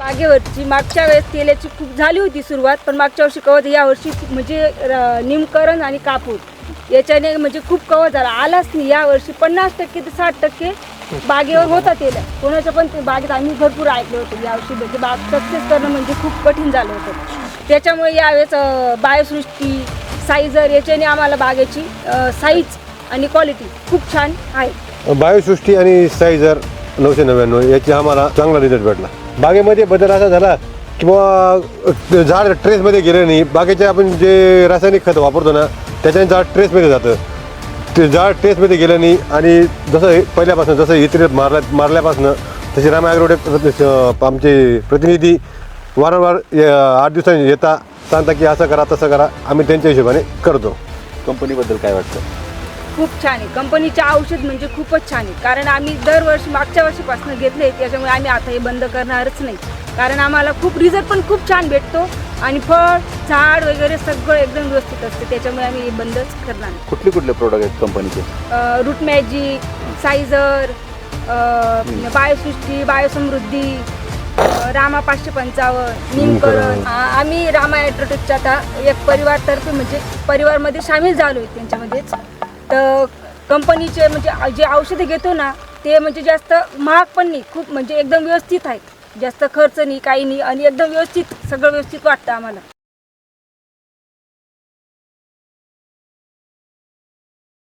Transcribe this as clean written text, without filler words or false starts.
बागेवरची मागच्या वेळेस तेलाची खूप झाली होती सुरुवात, पण मागच्या वर्षी कवच, या वर्षी म्हणजे निमकरण आणि कापूस याच्याने म्हणजे खूप कवच झाला, आलाच नाही. या वर्षी 50% ते 60% बागेवर होता तेल. कोणाच्या पण बागेत आम्ही भरपूर ऐकलं होतं यावर्षी म्हणजे बाग सक्सेस करणं म्हणजे खूप कठीण झालं होतं. त्याच्यामुळे यावेळेस बायोसृष्टी, साईजर याच्याने आम्हाला बागेची साईज आणि क्वालिटी खूप छान आहे. बायोसृष्टी आणि साईजर 999 याची आम्हाला चांगला रिझल्ट भेटला. बागेमध्ये बदल असा झाला किंवा झाड ट्रेसमध्ये गेलं नाही. बागेचे आपण जे रासायनिक खत वापरतो ना त्याच्याने झाड ट्रेसमध्ये जातं, ते झाड ट्रेसमध्ये गेलं नाही. आणि जसं पहिल्यापासून जसं इतर मारल्यापासून तसे रामा ॲग्रोटेक आमचे प्रतिनिधी वारंवार 8 दिवसांनी येता सांगता की असं करा तसं करा, आम्ही त्यांच्या हिशोबाने करतो. कंपनीबद्दल काय वाटतं? खूप छान आहे कंपनीचे औषध म्हणजे खूपच छान आहे. कारण आम्ही दरवर्षी मागच्या वर्षीपासून घेतले, त्याच्यामुळे आम्ही आता हे बंद करणारच नाही. कारण आम्हाला खूप रिझल्ट पण खूप छान भेटतो आणि फळ झाड वगैरे सगळं एकदम व्यवस्थित असते, त्याच्यामुळे आम्ही हे बंदच करणार नाही. कुठले प्रोडक्ट आहेत कंपनीचे? रूट मॅजिक, साईजर, बायोसृष्टी, बायोसमृद्धी, रामा 555, निमकरण. आम्ही रामा ॲग्रोटेकच्या आता एक परिवारतर्फे म्हणजे परिवारमध्ये सामील झालो आहे त्यांच्यामध्येच. तर कंपनीचे म्हणजे जे औषधे घेतो ना ते म्हणजे जास्त महाग पण नाही, खूप म्हणजे एकदम व्यवस्थित आहेत, जास्त खर्च नाही काही नाही आणि एकदम व्यवस्थित सगळं व्यवस्थित वाटतं आम्हाला.